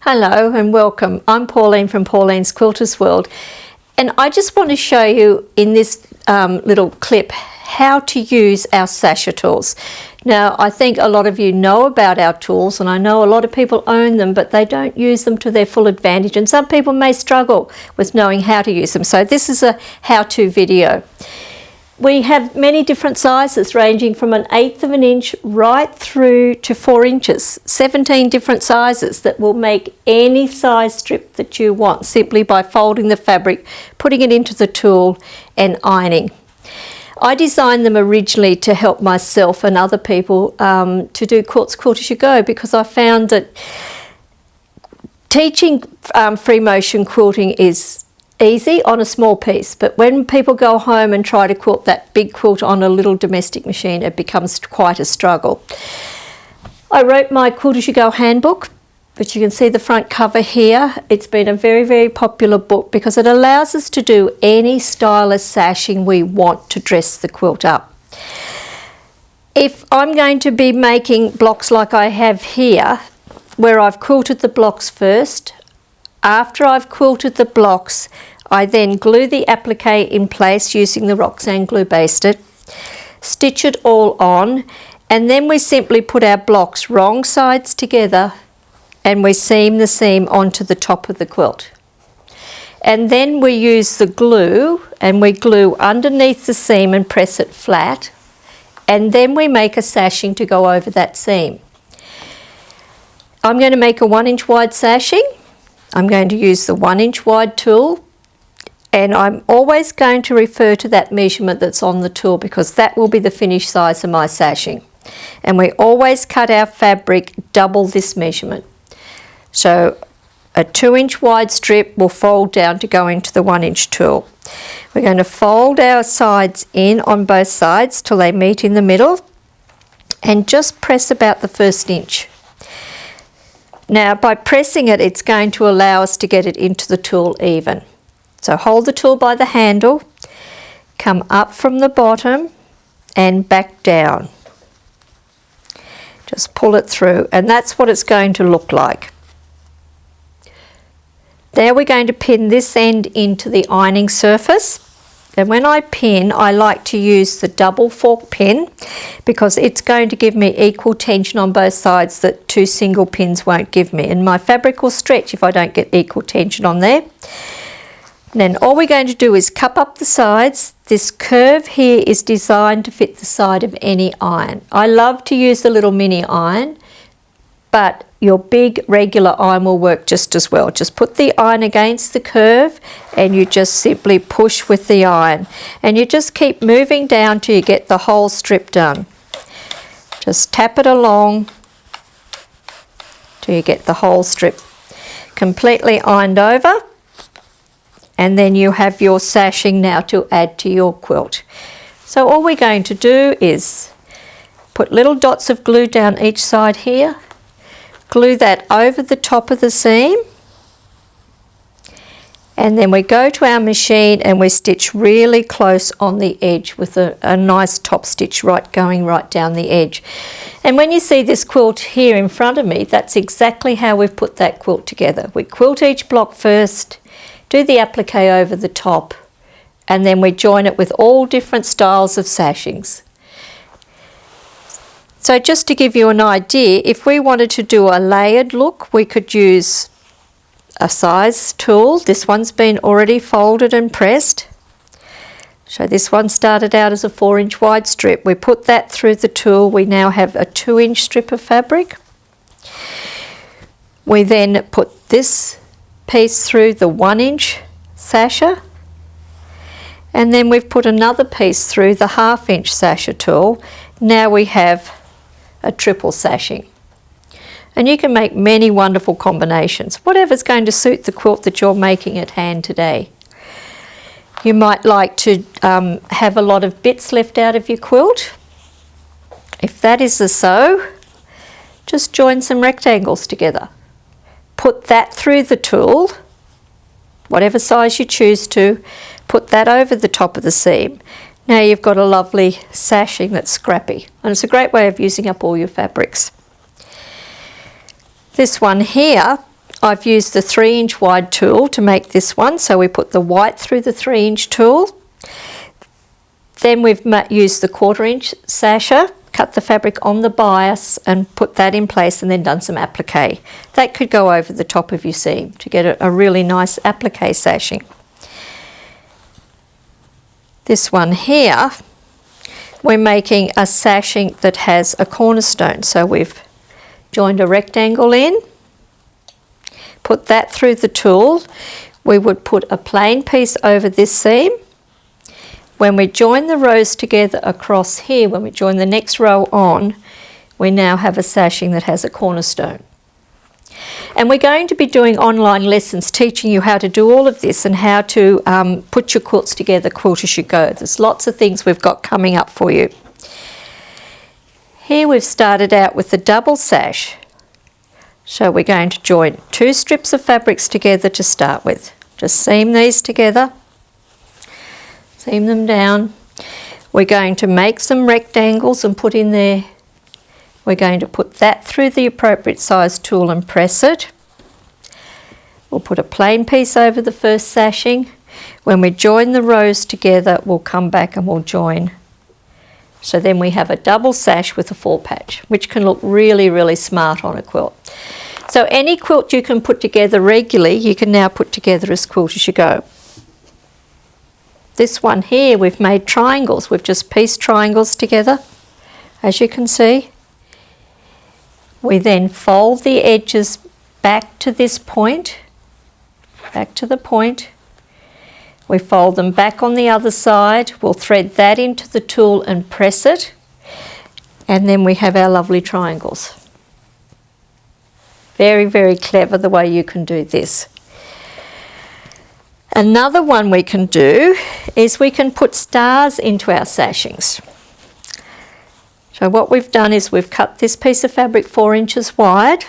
Hello and welcome. I'm Pauline from Pauline's Quilters World, and I just want to show you in this little clip how to use our Sasher tools. Now, I think a lot of you know about our tools, and I know a lot of people own them, but they don't use them to their full advantage, and some people may struggle with knowing how to use them. So this is a how-to video. We have many different sizes ranging from 1/8 of an inch right through to 4 inches. 17 different sizes that will make any size strip that you want simply by folding the fabric, putting it into the tool and ironing. I designed them originally to help myself and other people to do Quilts As You Go, because I found that teaching free motion quilting is easy on a small piece, but when people go home and try to quilt that big quilt on a little domestic machine, it becomes quite a struggle. I wrote my Quilt As You Go handbook, but you can see the front cover here. It's been a very, very popular book because it allows us to do any style of sashing we want to dress the quilt up. If I'm going to be making blocks like I have here, where I've quilted the blocks first, after I've quilted the blocks, I then glue the applique in place using the Roxanne glue basted, stitch it all on, and then we simply put our blocks wrong sides together and we seam the seam onto the top of the quilt. And then we use the glue and we glue underneath the seam and press it flat, and then we make a sashing to go over that seam. I'm going to make a 1 inch wide sashing. I'm going to use the 1 inch wide tool, and I'm always going to refer to that measurement that's on the tool because that will be the finished size of my sashing. And we always cut our fabric double this measurement. So a 2 inch wide strip will fold down to go into the 1 inch tool. We're going to fold our sides in on both sides till they meet in the middle and just press about the 1st inch. Now, by pressing it, it's going to allow us to get it into the tool even. So hold the tool by the handle, come up from the bottom and back down. Just pull it through, and that's what it's going to look like. Now we're going to pin this end into the ironing surface. And when I pin, I like to use the double fork pin because it's going to give me equal tension on both sides that 2 single pins won't give me. And my fabric will stretch if I don't get equal tension on there. And then all we're going to do is cup up the sides. This curve here is designed to fit the side of any iron. I love to use the little mini iron, but your big regular iron will work just as well. Just put the iron against the curve and you just simply push with the iron. And you just keep moving down till you get the whole strip done. Just tap it along till you get the whole strip completely ironed over. And then you have your sashing now to add to your quilt. So all we're going to do is put little dots of glue down each side here. Glue that over the top of the seam, and then we go to our machine and we stitch really close on the edge with a nice top stitch going right down the edge. And when you see this quilt here in front of me, that's exactly how we've put that quilt together. We quilt each block first, do the applique over the top, and then we join it with all different styles of sashings. So just to give you an idea, if we wanted to do a layered look, we could use a size tool. This one's been already folded and pressed. So this one started out as a 4 inch wide strip. We put that through the tool. We now have a 2 inch strip of fabric. We then put this piece through the 1 inch Sasher. And then we've put another piece through the 1/2 inch Sasher tool. Now we have a triple sashing. And you can make many wonderful combinations, whatever's going to suit the quilt that you're making at hand today. You might like to have a lot of bits left out of your quilt. If that is so, just join some rectangles together. Put that through the tool, whatever size you choose to, put that over the top of the seam. Now you've got a lovely sashing that's scrappy, and it's a great way of using up all your fabrics. This one here, I've used the 3-inch wide tool to make this one, so we put the white through the 3-inch tool. Then we've used the 1/4-inch Sasher, cut the fabric on the bias and put that in place, and then done some applique. That could go over the top of your seam to get a really nice applique sashing. This one here, we're making a sashing that has a cornerstone. So we've joined a rectangle in, put that through the tool. We would put a plain piece over this seam. When we join the rows together across here, when we join the next row on, we now have a sashing that has a cornerstone. And we're going to be doing online lessons teaching you how to do all of this and how to put your quilts together, Quilt As You Go. There's lots of things we've got coming up for you. Here we've started out with the double sash. So we're going to join 2 strips of fabrics together to start with. Just seam these together. Seam them down. We're going to make some rectangles and put in there. We're going to put that through the appropriate size tool and press it. We'll put a plain piece over the first sashing. When we join the rows together, we'll come back and we'll join. So then we have a double sash with a 4 patch, which can look really, really smart on a quilt. So any quilt you can put together regularly, you can now put together as Quilt As You Go. This one here, we've made triangles. We've just pieced triangles together, as you can see. We then fold the edges back to this point, back to the point. We fold them back on the other side. We'll thread that into the tool and press it. And then we have our lovely triangles. Very, very clever the way you can do this. Another one we can do is we can put stars into our sashings. So what we've done is we've cut this piece of fabric 4 inches wide.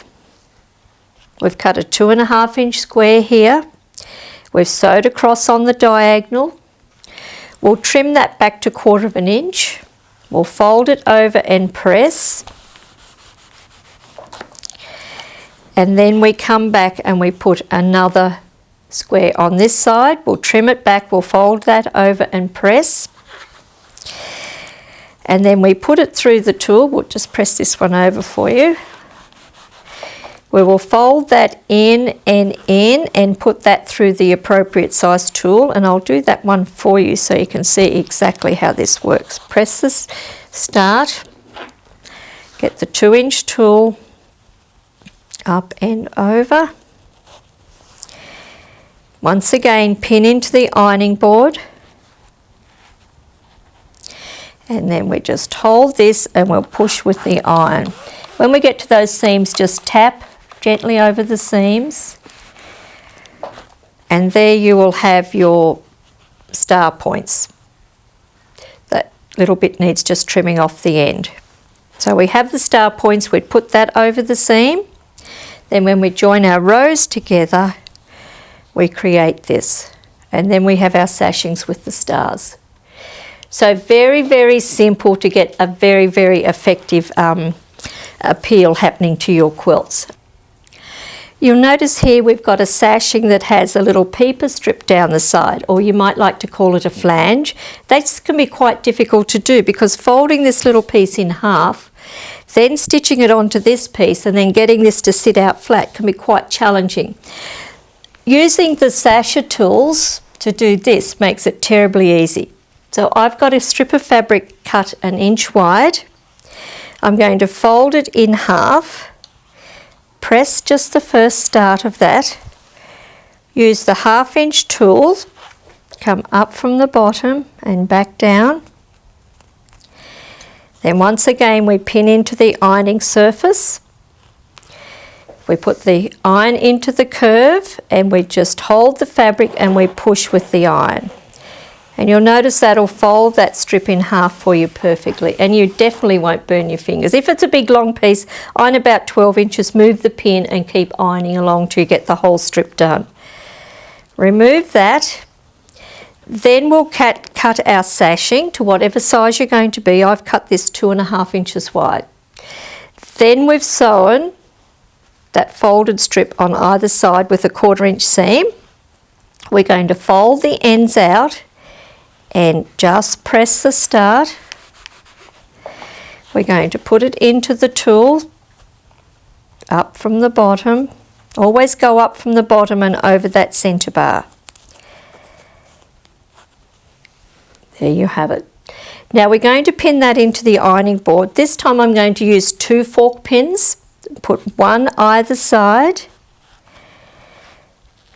We've cut a 2.5-inch square here. We've sewed across on the diagonal. We'll trim that back to 1/4 inch. We'll fold it over and press. And then we come back and we put another square on this side. We'll trim it back, we'll fold that over and press. And then we put it through the tool. We'll just press this one over for you. We will fold that in and put that through the appropriate size tool, and I'll do that one for you so you can see exactly how this works. Press this, start, get the 2-inch tool, up and over. Once again, pin into the ironing board. And then we just hold this and we'll push with the iron. When we get to those seams, just tap gently over the seams. And there you will have your star points. That little bit needs just trimming off the end. So we have the star points, we'd put that over the seam. Then when we join our rows together, we create this. And then we have our sashings with the stars. So very, very simple to get a very, very effective appeal happening to your quilts. You'll notice here we've got a sashing that has a little peeper strip down the side, or you might like to call it a flange. That can be quite difficult to do because folding this little piece in half, then stitching it onto this piece and then getting this to sit out flat can be quite challenging. Using the Sasher tools to do this makes it terribly easy. So I've got a strip of fabric cut 1 inch wide. I'm going to fold it in half, press just the first start of that, use the 1/2-inch tool, come up from the bottom and back down. Then once again we pin into the ironing surface. We put the iron into the curve and we just hold the fabric and we push with the iron. And you'll notice that'll fold that strip in half for you perfectly, and you definitely won't burn your fingers. If it's a big long piece, iron about 12 inches, move the pin and keep ironing along till you get the whole strip done. Remove that. Then we'll cut our sashing to whatever size you're going to be. I've cut this 2.5 inches wide. Then we've sewn that folded strip on either side with a 1/4 inch seam. We're going to fold the ends out and just press the start. We're going to put it into the tool up from the bottom. Always go up from the bottom and over that centre bar. There you have it. Now we're going to pin that into the ironing board. This time I'm going to use 2 fork pins. Put one either side.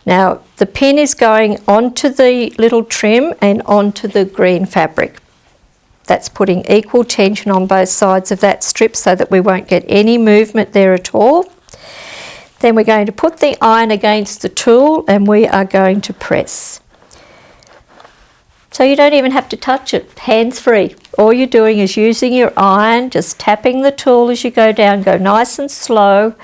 Now the pin is going onto the little trim and onto the green fabric. That's putting equal tension on both sides of that strip so that we won't get any movement there at all. Then we're going to put the iron against the tool and we are going to press. So you don't even have to touch it, hands free. All you're doing is using your iron, just tapping the tool as you go down, go nice and slow,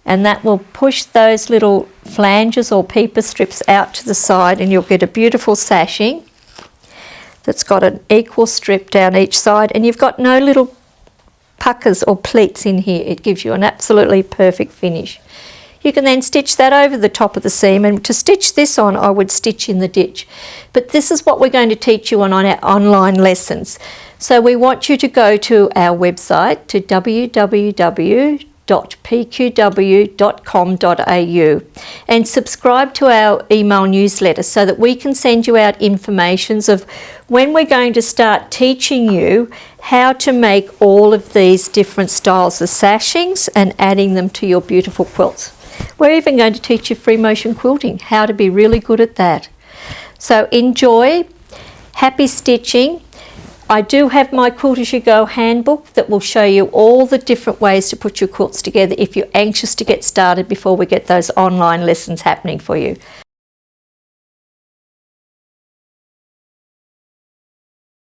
and that will push those little flanges or peeper strips out to the side and you'll get a beautiful sashing that's got an equal strip down each side, and you've got no little puckers or pleats in here. It gives you an absolutely perfect finish. You can then stitch that over the top of the seam, and to stitch this on I would stitch in the ditch. But this is what we're going to teach you on our online lessons. So we want you to go to our website to www.pqw.com.au and subscribe to our email newsletter so that we can send you out informations of when we're going to start teaching you how to make all of these different styles of sashings and adding them to your beautiful quilts. We're even going to teach you free motion quilting, how to be really good at that. So enjoy, happy stitching. I do have my Quilt As You Go handbook that will show you all the different ways to put your quilts together if you're anxious to get started before we get those online lessons happening for you.